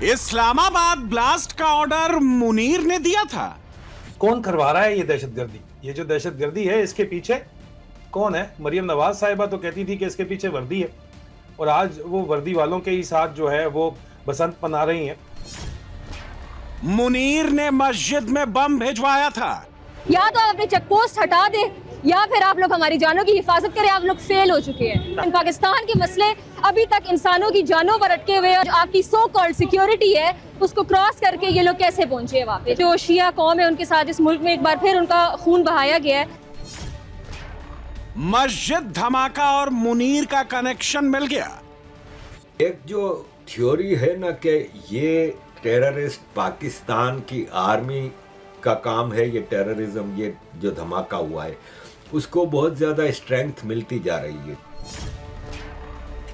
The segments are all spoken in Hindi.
इस्लामाबाद ब्लास्ट का ऑर्डर मुनीर ने दिया था। कौन करवा रहा है ये दहशतगर्दी? ये जो दहशतगर्दी है इसके पीछे कौन है? मरियम नवाज साहिबा तो कहती थी कि इसके पीछे वर्दी है, और आज वो वर्दी वालों के ही साथ जो है वो बसंत मना रही हैं। मुनीर ने मस्जिद में बम भिजवाया था। या तो आप अपने चेक पोस्ट हटा दे या फिर आप लोग हमारी जानों की हिफाजत करें। आप लोग फेल हो चुके हैं। पाकिस्तान के मसले अभी तक इंसानों की जानों पर अटके हुए हैं। आपकी सो कॉल्ड सिक्योरिटी है उसको क्रॉस करके ये लोग कैसे पहुंचे हैं वहाँ पे? जो शिया कौम है उनके साथ इस मुल्क में एक बार फिर उनका खून बहाया गया है। मस्जिद धमाका और मुनीर का कनेक्शन मिल गया। एक जो थ्योरी है ना कि ये टेररिस्ट पाकिस्तान की आर्मी का काम है, ये टेररिज्म, ये जो धमाका हुआ है उसको बहुत ज्यादा स्ट्रेंथ मिलती जा रही है।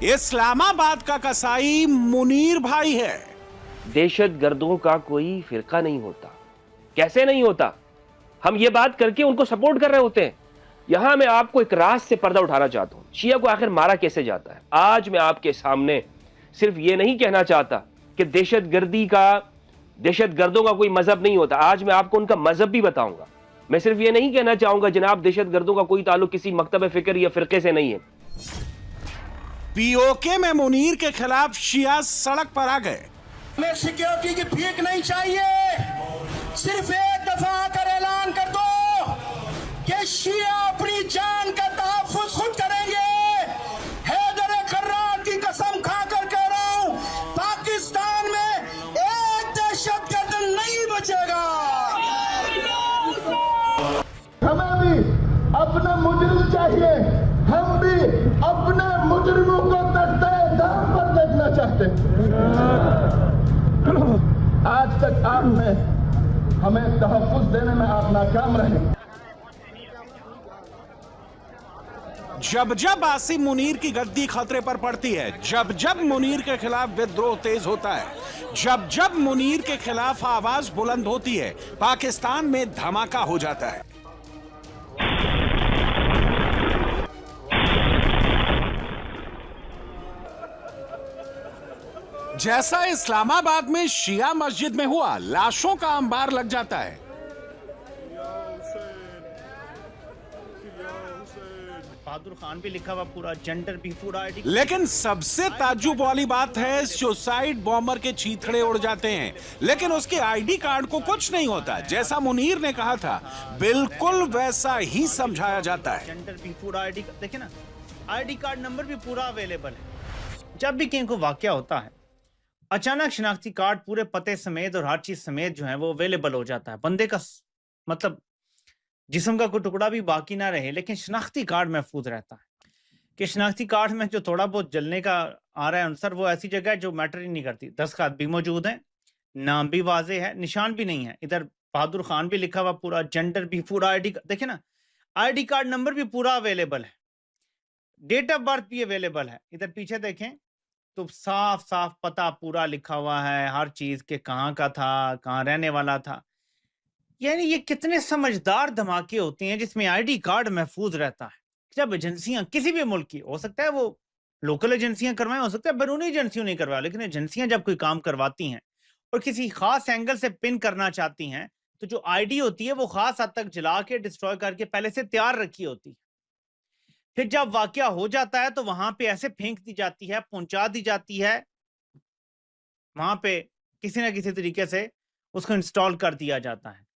इस्लामाबाद का कसाई मुनीर भाई है। दहशतगर्दों का कोई फिरका नहीं होता। कैसे नहीं होता? हम ये बात करके उनको सपोर्ट कर रहे होते हैं। यहां मैं आपको एक राज से पर्दा उठाना चाहता हूं। शिया को आखिर मारा कैसे जाता है? आज मैं आपके सामने सिर्फ ये नहीं कहना चाहता कि दहशतगर्दों का कोई मजहब नहीं होता। आज मैं आपको उनका मजहब भी बताऊंगा। मैं सिर्फ ये नहीं कहना चाहूंगा जनाब दहशतगर्दों का कोई ताल्लुक किसी मकतब फिक्र या फिरके से नहीं है। पीओके में मुनीर के खिलाफ शिया सड़क पर आ गए। हमें सिक्योरिटी की भीख नहीं चाहिए। सिर्फ एक दफा आकर ऐलान कर दो कि शिया अपनी जान का तहफ्फुज़ खुद करेंगे। हैदर कर्रार की कसम खाकर कह रहा हूं, पाकिस्तान में एक दहशतगर्द नहीं बचेगा। हमें भी अपने मुजरिम चाहिए। हम भी अपने मुजरिमों को तख्ते दाम पर देखना चाहते हैं। आज तक आपने हमें तहफ्फुज़ देने में आप नाकाम रहे। जब जब आसिम मुनीर की गद्दी खतरे पर पड़ती है, जब जब मुनीर के खिलाफ विद्रोह तेज होता है, जब जब मुनीर के खिलाफ आवाज बुलंद होती है, पाकिस्तान में धमाका हो जाता है। जैसा इस्लामाबाद में शिया मस्जिद में हुआ, लाशों का अंबार लग जाता है। बहादुर खान भी लिखा हुआ, पूरा जेंडर भी पूरा। लेकिन सबसे ताज्जुब वाली बात है, सुसाइड बॉम्बर के चीथड़े उड़ जाते हैं, लेकिन उसके आईडी कार्ड को कुछ नहीं होता। जैसा मुनीर ने कहा था, बिल्कुल वैसा ही समझाया जाता है। जेंडर भी पूरा, आईडी देखिए ना, आईडी कार्ड नंबर भी पूरा अवेलेबल है। जब भी कहीं को वाकया होता है, अचानक शिनाख्ती कार्ड पूरे पते समेत और हर चीज समेत जो है वो अवेलेबल हो जाता है। बंदे का मतलब जिस्म का कोई टुकड़ा भी बाकी ना रहे, लेकिन शिनाख्ती कार्ड महफूज रहता है। कि शिनाख्ती कार्ड में जो थोड़ा बहुत जलने का आ रहा है आंसर, वो ऐसी जगह है जो मैटर ही नहीं करती। दस्तखत भी मौजूद है, नाम भी वाजे है, निशान भी नहीं है। इधर बहादुर खान भी लिखा हुआ पूरा, जेंडर भी पूरा, आईडी देखिए ना, आईडी कार्ड नंबर भी पूरा अवेलेबल है, डेट ऑफ बर्थ भी अवेलेबल है। इधर पीछे देखें तो साफ साफ पता पूरा लिखा हुआ है, हर चीज के कहाँ का था, कहाँ रहने वाला था। यानी ये कितने समझदार धमाके होते हैं जिसमें आईडी कार्ड महफूज रहता है। जब एजेंसियां किसी भी मुल्क की, हो सकता है वो लोकल एजेंसियां करवाएं, हो सकता है बैरूनी एजेंसियों नहीं करवाएं, लेकिन एजेंसियां जब कोई काम करवाती हैं और किसी खास एंगल से पिन करना चाहती हैं, तो जो आईडी होती है वो खास हद तक जला के डिस्ट्रॉय करके पहले से तैयार रखी होती है। फिर जब वाकया हो जाता है तो वहां पे ऐसे फेंक दी जाती है, पहुंचा दी जाती है, वहां पे किसी ना किसी तरीके से उसको इंस्टॉल कर दिया जाता है।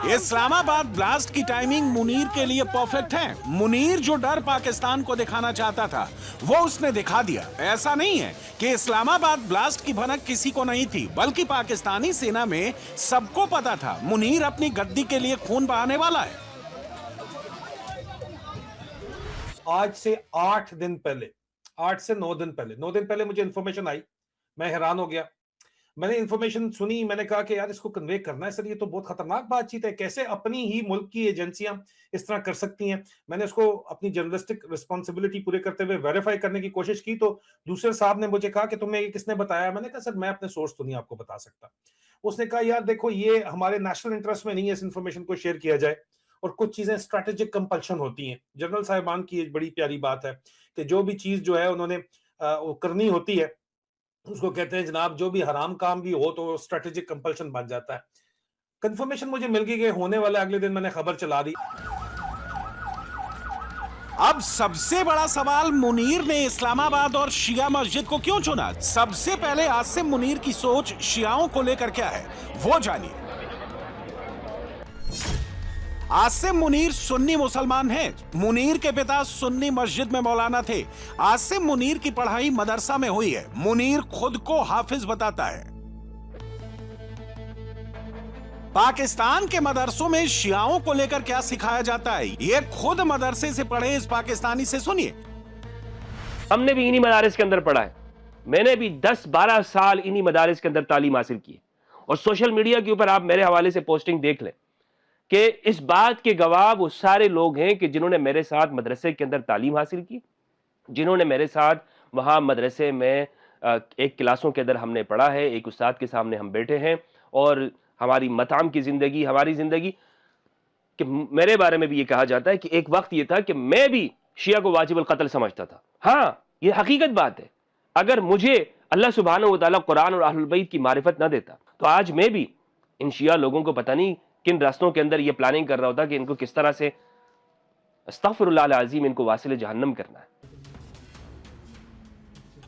इस्लामाबाद ब्लास्ट की टाइमिंग मुनीर के लिए परफेक्ट है। मुनीर जो डर पाकिस्तान को दिखाना चाहता था, वो उसने दिखा दिया। ऐसा नहीं है कि इस्लामाबाद ब्लास्ट की भनक किसी को नहीं थी, बल्कि पाकिस्तानी सेना में सबको पता था मुनीर अपनी गद्दी के लिए खून बहाने वाला है। आज से 8 दिन पहले, 8 से 9 दिन पहले, 9 दिन पहले मुझे इंफॉर्मेशन आई। मैं हैरान हो गया। मैंने इंफॉर्मेशन सुनी, मैंने कहा कि यार इसको कन्वे करना है सर, ये तो बहुत खतरनाक बातचीत है। कैसे अपनी ही मुल्क की एजेंसियां इस तरह कर सकती हैं? मैंने उसको अपनी जर्नलिस्टिक रिस्पॉन्सिबिलिटी पूरे करते हुए वेरीफाई करने की कोशिश की, तो दूसरे साहब ने मुझे कहा कि तुम्हें ये किसने बताया? मैंने कहा सर मैं अपने सोर्स तो नहीं आपको बता सकता। उसने कहा यार देखो, ये हमारे नेशनल इंटरेस्ट में नहीं है इस इंफॉर्मेशन को शेयर किया जाए, और कुछ चीजें स्ट्रेटेजिक कंपल्शन होती हैं। जनरल साहिबान की एक बड़ी प्यारी बात है कि जो भी चीज जो है उन्होंने वो करनी होती है, उसको कहते हैं जनाब जो भी हराम काम भी हो तो स्ट्रेटेजिक कंपल्शन बन जाता है। कंफर्मेशन मुझे मिल गई कि होने वाला, अगले दिन मैंने खबर चला दी। अब सबसे बड़ा सवाल, मुनीर ने इस्लामाबाद और शिया मस्जिद को क्यों चुना? सबसे पहले आसिम मुनीर की सोच शियाओं को लेकर क्या है, वो जानिए। आसिम मुनीर सुन्नी मुसलमान हैं। मुनीर के पिता सुन्नी मस्जिद में मौलाना थे। आसिम मुनीर की पढ़ाई मदरसा में हुई है। मुनीर खुद को हाफिज बताता है। पाकिस्तान के मदरसों में शियाओं को लेकर क्या सिखाया जाता है, ये खुद मदरसे से पढ़े इस पाकिस्तानी से सुनिए। हमने भी इन्हीं मदारिस के अंदर पढ़ा है। मैंने भी 10-12 साल इन्हीं मदारिस के अंदर तालीम हासिल की है। और सोशल मीडिया के ऊपर आप मेरे हवाले से पोस्टिंग देख लें कि इस बात के गवाह वो सारे लोग हैं कि जिन्होंने मेरे साथ मदरसे के अंदर तालीम हासिल की, जिन्होंने मेरे साथ वहाँ मदरसे में एक क्लासों के अंदर हमने पढ़ा है, एक उस्ताद के सामने हम बैठे हैं और हमारी मताम की ज़िंदगी, हमारी ज़िंदगी कि मेरे बारे में भी ये कहा जाता है कि एक वक्त ये था कि मैं भी शिया को वाजिबुल कत्ल समझता था। हाँ, ये हकीकत बात है। अगर मुझे अल्लाह सुब्हानहू व तआला कुरान और अहलुल बैत की मारिफत ना देता तो आज मैं भी इन शिया लोगों को पता नहीं किन रास्तों के अंदर ये प्लानिंग कर रहा होता कि इनको किस तरह से अस्तगफिरुल्लाह अज़ीम इनको वासिल जहन्नम करना है।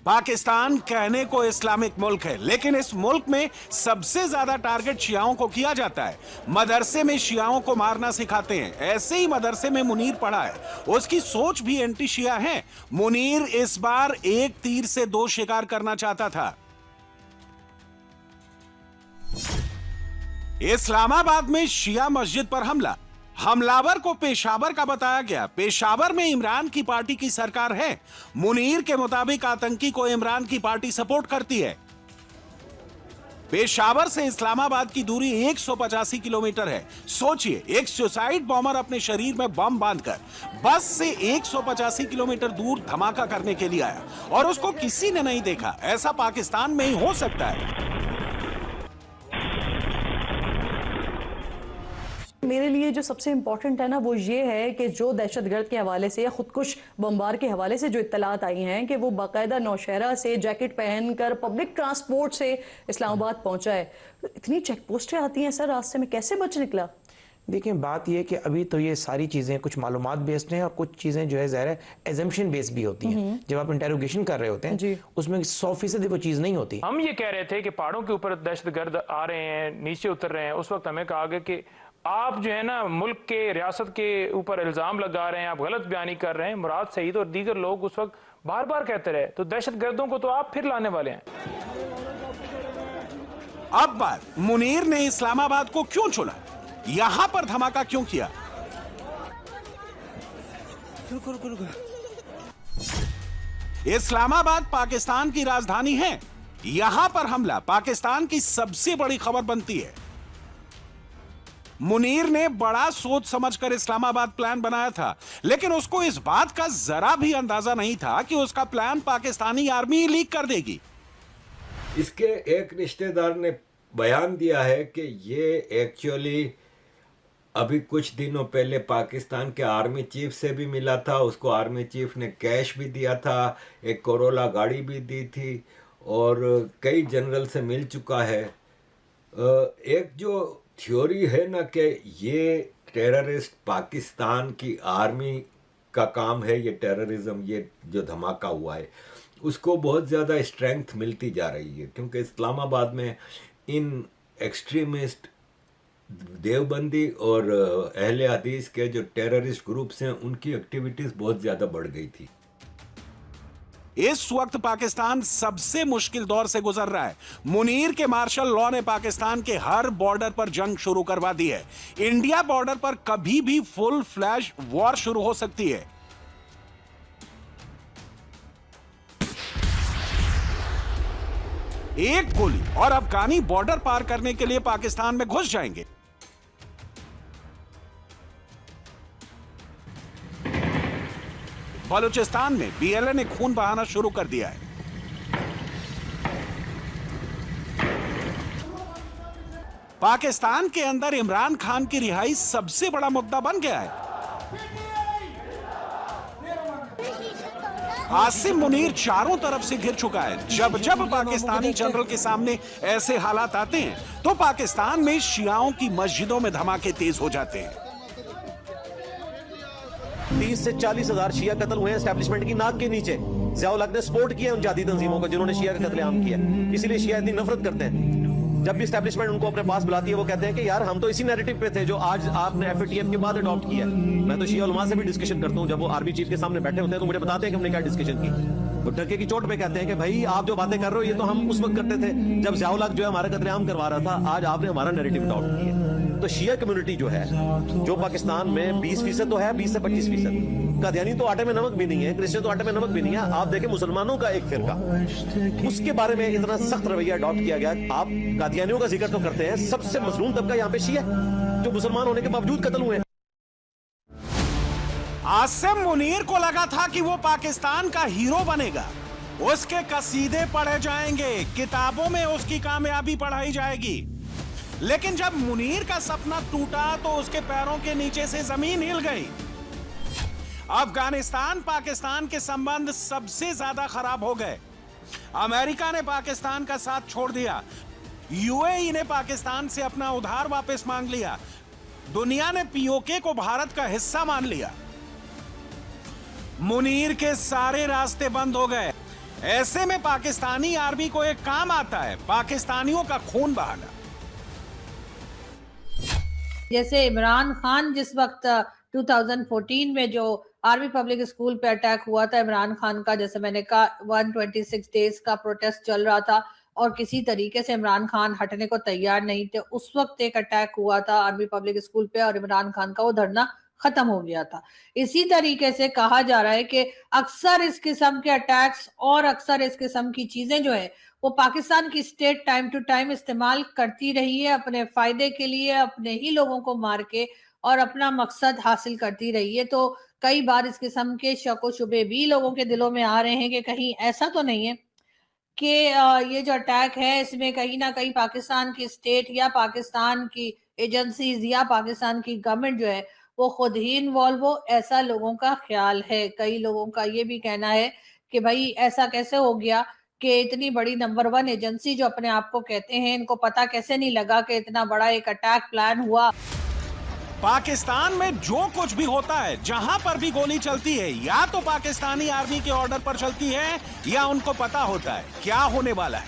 पाकिस्तान कहने को इस्लामिक मुल्क है, लेकिन इस मुल्क में सबसे ज्यादा टारगेट शियाओं को किया जाता है। मदरसे में शियाओं को मारना सिखाते हैं। ऐसे ही मदरसे में मुनीर पढ़ा है। उसकी सोच भी एंटी शिया है। मुनीर इस बार एक तीर से 2 शिकार करना चाहता था। इस्लामाबाद में शिया मस्जिद पर हमला। हमलावर को पेशावर का बताया गया। पेशावर में इमरान की पार्टी की सरकार है। मुनीर के मुताबिक आतंकी को इमरान की पार्टी सपोर्ट करती है। पेशावर से इस्लामाबाद की दूरी 185 किलोमीटर है। सोचिए, एक सुसाइड बॉम्बर अपने शरीर में बम बांधकर बस से 185 किलोमीटर दूर धमाका करने के लिए आया और उसको किसी ने नहीं देखा। ऐसा पाकिस्तान में ही हो सकता है। मेरे लिए जो सबसे इम्पोर्टेंट है ना वो ये है कि जो दहशतगर्द के हवाले से या खुदकुश बमबार के हवाले से जो इत्तलात आई हैं कि वो बाकायदा नौशहरा से जैकेट पहनकर पब्लिक ट्रांसपोर्ट से इस्लामाबाद पहुंचा है। इतनी चेक पोस्टें आती हैं सर, रास्ते में कैसे बच निकला? देखिए, बात यह कि अभी तो ये सारी चीज़ें कुछ मालूमात बेस्ड हैं और कुछ चीज़ें जो है ज़ाहिर है एजम्पशन बेस्ड भी होती हैं। जब आप इंटेरोगेशन कर रहे होते हैं उसमें 100% वो चीज़ नहीं होती। हम ये कह रहे थे कि पहाड़ों के ऊपर दहशतगर्द आ रहे हैं, नीचे उतर रहे हैं। उस वक्त हमें कहा गया कि आप जो है ना मुल्क के रियासत के ऊपर इल्ज़ाम लगा रहे हैं, आप गलत बयानी कर रहे हैं। मुराद सईद और दीगर लोग उस वक्त बार बार कहते रहे, तो दहशतगर्दों को तो आप फिर लाने वाले हैं। अब बात, मुनीर ने इस्लामाबाद को क्यों चुना, यहां पर धमाका क्यों किया? इस्लामाबाद पाकिस्तान की राजधानी है। यहां पर हमला पाकिस्तान की सबसे बड़ी खबर बनती है। मुनीर ने बड़ा सोच समझकर इस्लामाबाद प्लान बनाया था, लेकिन उसको इस बात का जरा भी अंदाजा नहीं था कि उसका प्लान पाकिस्तानी आर्मी लीक कर देगी। इसके एक रिश्तेदार ने बयान दिया है कि ये एक्चुअली अभी कुछ दिनों पहले पाकिस्तान के आर्मी चीफ से भी मिला था। उसको आर्मी चीफ ने कैश भी दिया था, एक कोरोला गाड़ी भी दी थी और कई जनरल से मिल चुका है। एक जो थ्योरी है ना कि ये टेररिस्ट पाकिस्तान की आर्मी का काम है, ये टेररिज्म, ये जो धमाका हुआ है उसको बहुत ज़्यादा स्ट्रेंथ मिलती जा रही है, क्योंकि इस्लामाबाद में इन एक्सट्रीमिस्ट देवबंदी और अहले हदीस के जो टेररिस्ट ग्रुप्स हैं उनकी एक्टिविटीज़ बहुत ज़्यादा बढ़ गई थी। इस वक्त पाकिस्तान सबसे मुश्किल दौर से गुजर रहा है। मुनीर के मार्शल लॉ ने पाकिस्तान के हर बॉर्डर पर जंग शुरू करवा दी है। इंडिया बॉर्डर पर कभी भी फुल फ्लैश वॉर शुरू हो सकती है। एक गोली और अफगानी बॉर्डर पार करने के लिए पाकिस्तान में घुस जाएंगे। बलूचिस्तान में बीएलए ने खून बहाना शुरू कर दिया है। पाकिस्तान के अंदर इमरान खान की रिहाई सबसे बड़ा मुद्दा बन गया है। आसिम मुनीर चारों तरफ से घिर चुका है। जब जब पाकिस्तानी जनरल के सामने ऐसे हालात आते हैं तो पाकिस्तान में शियाओं की मस्जिदों में धमाके तेज हो जाते हैं। 30 से 40 हजार शिया कत्ल हुए एस्टेब्लिशमेंट की नाक के नीचे। ज़िया-उल हक ने सपोर्ट किया उन जाती तंजीमों को जिन्होंने शिया का कत्लेआम किया, इसीलिए शिया इतनी नफरत करते हैं। जब भी एस्टेब्लिशमेंट उनको अपने पास बुलाती है वो कहते हैं कि यार हम तो इसी नैरेटिव पे थे जो आज आपने एफएटीएफ के बाद अडॉप्ट किया। मैं तो शिया उलमा से भी डिस्कशन करता हूं, जब वो आर्मी चीफ के सामने बैठे होते हैं तो मुझे बताते हैं कि हमने क्या डिस्कशन की। तो डरके की चोट पे कहते हैं कि भाई आप जो बातें कर रहे हो ये तो हम उस वक्त करते थे जब ज़िया-उल हक जो है हमारा कत्लेआम करवा रहा था, आज आपने हमारा नैरेटिव अडॉप्ट किया। तो शिया कम्युनिटी जो है जो पाकिस्तान में 20% तो है, 20 से 25%। कादियानी तो आटे में नमक भी नहीं है, क्रिश्चियन तो आटे में नमक भी नहीं है। आप देखें मुसलमानों का एक फिरका, उसके बारे में इतना सख्त रवैया अडॉप्ट किया गया। आप कादियानियों का जिक्र तो करते हैं, सबसे मजलूम तबका यहाँ पे शिया जो मुसलमान होने के बावजूद कत्ल हुए। आसिम मुनीर को लगा था कि वो पाकिस्तान का हीरो बनेगा, उसके कसीदे पढ़े जाएंगे, किताबों में उसकी कामयाबी पढ़ाई जाएगी। लेकिन जब मुनीर का सपना टूटा तो उसके पैरों के नीचे से जमीन हिल गई। अफगानिस्तान पाकिस्तान के संबंध सबसे ज्यादा खराब हो गए। अमेरिका ने पाकिस्तान का साथ छोड़ दिया, यूएई ने पाकिस्तान से अपना उधार वापस मांग लिया, दुनिया ने पीओके को भारत का हिस्सा मान लिया। मुनीर के सारे रास्ते बंद हो गए। ऐसे में पाकिस्तानी आर्मी को एक काम आता है, पाकिस्तानियों का खून बहाना। जैसे इमरान खान जिस वक्त 2014 में जो आर्मी पब्लिक स्कूल पे अटैक हुआ था इमरान खान का, जैसे मैंने कहा 126 डेज का प्रोटेस्ट चल रहा था और किसी तरीके से इमरान खान हटने को तैयार नहीं थे। उस वक्त एक अटैक हुआ था आर्मी पब्लिक स्कूल पे और इमरान खान का वो धरना खत्म हो गया था। इसी तरीके से कहा जा रहा है कि अक्सर इस किस्म के अटैक्स और अक्सर इस किस्म की चीजें जो है वो पाकिस्तान की स्टेट टाइम टू टाइम इस्तेमाल करती रही है अपने फायदे के लिए, अपने ही लोगों को मार के और अपना मकसद हासिल करती रही है। तो कई बार इस किस्म के शक व शुबे भी लोगों के दिलों में आ रहे हैं कि कहीं ऐसा तो नहीं है कि ये जो अटैक है इसमें कहीं ना कहीं पाकिस्तान की स्टेट या पाकिस्तान की एजेंसीज या पाकिस्तान की गवर्नमेंट जो है वो खुद ही इन्वॉल्व हो। ऐसा लोगों का ख्याल है। कई लोगों का ये भी कहना है कि भाई ऐसा कैसे हो गया कि इतनी बड़ी नंबर 1 एजेंसी जो अपने आप को कहते हैं, इनको पता कैसे नहीं लगा कि इतना बड़ा एक अटैक प्लान हुआ। पाकिस्तान में जो कुछ भी होता है, जहां पर भी गोली चलती है, या तो पाकिस्तानी आर्मी के ऑर्डर पर चलती है या उनको पता होता है क्या होने वाला है,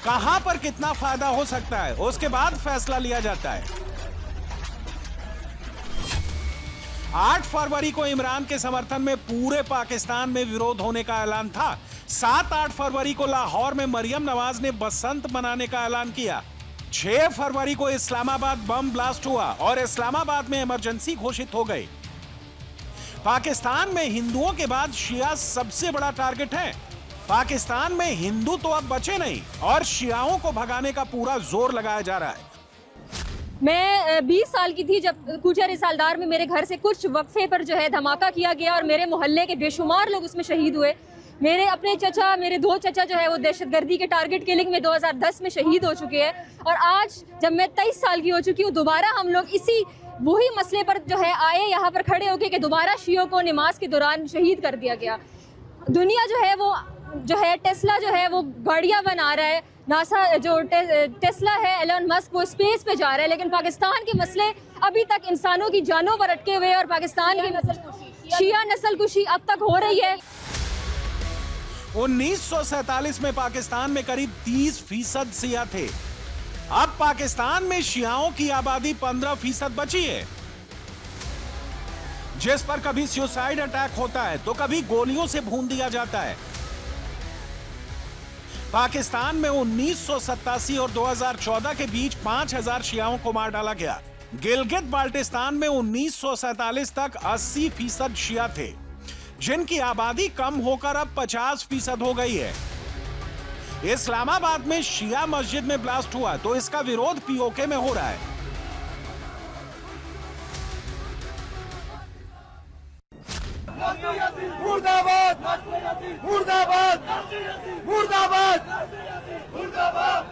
कहां पर कितना फायदा हो सकता है, उसके बाद फैसला लिया जाता है। 8 फरवरी को इमरान के समर्थन में पूरे पाकिस्तान में विरोध होने का ऐलान था। 7-8 फरवरी को लाहौर में मरियम नवाज ने बसंत मनाने का ऐलान किया। 6 फरवरी को इस्लामाबाद बम ब्लास्ट हुआ और इस्लामाबाद में इमरजेंसी घोषित हो गई। पाकिस्तान में हिंदुओं के बाद शिया सबसे बड़ा टारगेट है। पाकिस्तान में हिंदू तो अब बचे नहीं और शियाओं को भगाने का पूरा जोर लगाया जा रहा है। मैं 20 साल की थी जब कूचर रिसालदार में मेरे घर से कुछ वक्फे पर जो है धमाका किया गया और मेरे मोहल्ले के बेशुमार लोग उसमें शहीद हुए। मेरे अपने चचा, मेरे 2 चचा जो है वो दहशतगर्दी के टारगेट किलिंग में 2010 में शहीद हो चुके हैं। और आज जब मैं 23 साल की हो चुकी हूँ, दोबारा हम लोग इसी वही मसले पर जो है आए यहाँ पर खड़े होके कि दोबारा शियों को नमाज के दौरान शहीद कर दिया गया। दुनिया जो है वो जो है टेस्ला जो है वो गाड़ियाँ बना रहा है, नासा जो टेस्ला है, एलन मस्क वो स्पेस पे जा रहा है, लेकिन पाकिस्तान के मसले अभी तक इंसानों की जानों पर अटके हुए और पाकिस्तान की शिया नस्ल कुशी अब तक हो रही है। 1947 में पाकिस्तान में करीब 30% शिया थे। अब पाकिस्तान में शियाओं की आबादी 15% बची है, जिस पर कभी सुसाइड अटैक होता है तो कभी गोलियों से भून दिया जाता है। पाकिस्तान में 1987 और 2014 के बीच 5000 शियाओं को मार डाला गया। गिलगित बाल्टिस्तान में 1947 तक 80% शिया थे, जिनकी आबादी कम होकर अब 50% हो गई है। इस्लामाबाद में शिया मस्जिद में ब्लास्ट हुआ तो इसका विरोध पीओके में हो रहा है। मुर्दाबाद मुर्दाबाद मुर्दाबाद मुर्दाबाद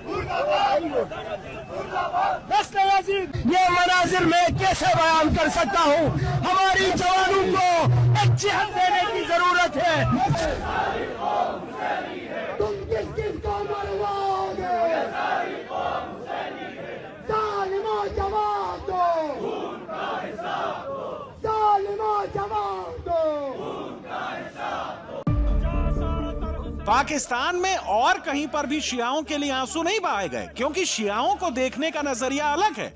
मुर्दाबाद ये मनाजिर मैं कैसे बयान कर सकता हूँ। हमारी जवानों को एक जिहाद देने की जरूरत है। तुम किसको मरवाओगे? जालिमो जवाब दो, जालिमो जवाब दो। पाकिस्तान में और कहीं पर भी शियाओं के लिए आंसू नहीं बहाए गए, क्योंकि शियाओं को देखने का नजरिया अलग है।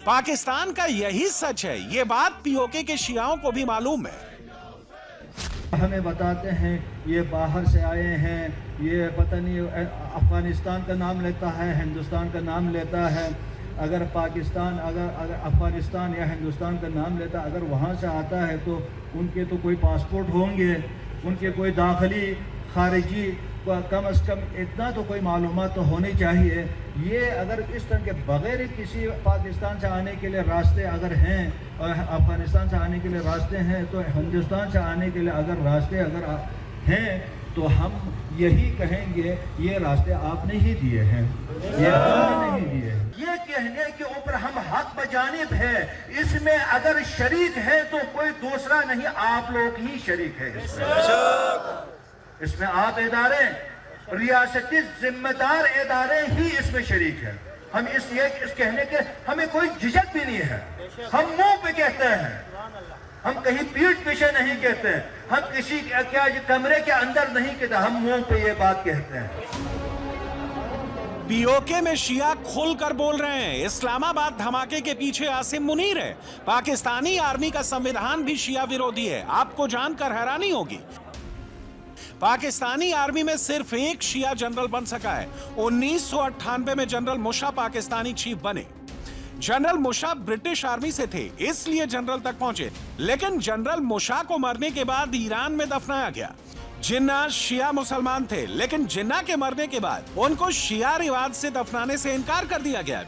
पाकिस्तान का यही सच है, ये बात पीओके के शियाओं को भी मालूम है। हमें बताते हैं ये बाहर से आए हैं, ये पता नहीं अफगानिस्तान का नाम लेता है, हिंदुस्तान का नाम लेता है। अगर पाकिस्तान अगर अफगानिस्तान या हिंदुस्तान का नाम लेता, अगर वहाँ से आता है तो उनके तो कोई पासपोर्ट होंगे, उनके कोई दाखिली खारिजी कम से कम इतना तो कोई मालूमात तो होनी चाहिए। ये अगर इस तरह के बगैर किसी पाकिस्तान से आने के लिए रास्ते अगर हैं और अफगानिस्तान से आने के लिए रास्ते हैं, तो हिंदुस्तान से आने के लिए अगर रास्ते अगर हैं तो हम यही कहेंगे ये रास्ते आपने ही दिए हैं, ये आपने नहीं दिए। ये कहने के ऊपर हम हक बजानिब है, इसमें अगर शरीक है तो कोई दूसरा नहीं, आप लोग ही शरीक है। इसमें आप इदारे, रियासती जिम्मेदार इदारे ही इसमें शरीक है। हम इस कहने के हमें कोई झिझक भी नहीं है। हम मुंह पे कहते हैं, हम कहीं पीठ पीछे नहीं कहते हैं, हम किसी क्या कमरे के अंदर नहीं कहते, हम मुंह पे ये बात कहते हैं। पीओके में शिया खुलकर बोल रहे हैं। इस्लामाबाद धमाके के पीछे आसिम मुनीर है। पाकिस्तानी आर्मी का संविधान भी शिया विरोधी है। आपको जानकर हैरानी होगी, पाकिस्तानी आर्मी में सिर्फ एक शिया जनरल बन सका है। 1998 में जनरल मुशर्रफ पाकिस्तानी चीफ बने। जनरल मुशर्रफ ब्रिटिश आर्मी से थे, इसलिए जनरल तक पहुंचे। लेकिन जनरल मुशर्रफ को मरने के बाद ईरान में दफनाया गया। जिन्ना शिया मुसलमान थे, लेकिन जिन्ना के मरने के बाद उनको शिया रिवाज से दफनाने से इनकार कर दिया गया।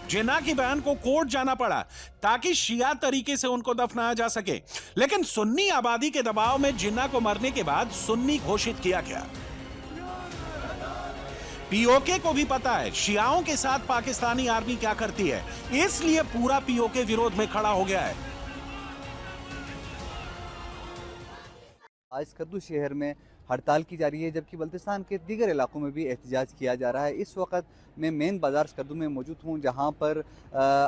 जिन्ना की बहन को कोर्ट जाना पड़ा ताकि शिया तरीके से उनको दफनाया जा सके, लेकिन सुन्नी आबादी के दबाव में जिन्ना को मरने के बाद सुन्नी घोषित किया गया। पीओके को भी पता है शियाओं के साथ पाकिस्तानी आर्मी क्या करती है, इसलिए पूरा पीओके विरोध में खड़ा हो गया है। आज स्कर्दू शहर में हड़ताल की जा रही है, जबकि बल्तिस्तान के दीगर इलाकों में भी एहतजाज किया जा रहा है। इस वक्त मैं मेन बाज़ार स्कर्दू में मौजूद हूँ, जहाँ पर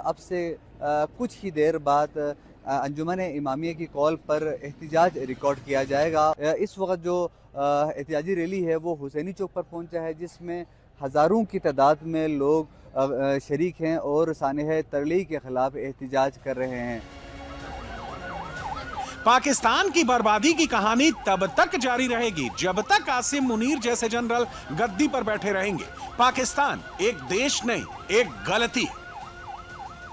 अब से कुछ ही देर बाद अंजुमन इमामिया की कॉल पर एहतजाज रिकॉर्ड किया जाएगा। इस वक्त जो एहतजाजी रैली है वो हुसैनी चौक पर पहुँचा है, जिसमें हज़ारों की तादाद में लोग शरीक हैं और सानह तरली के ख़िलाफ़ एहतजाज कर रहे हैं। पाकिस्तान की बर्बादी की कहानी तब तक जारी रहेगी जब तक आसिम मुनीर जैसे जनरल गद्दी पर बैठे रहेंगे। पाकिस्तान एक देश नहीं, एक गलती है।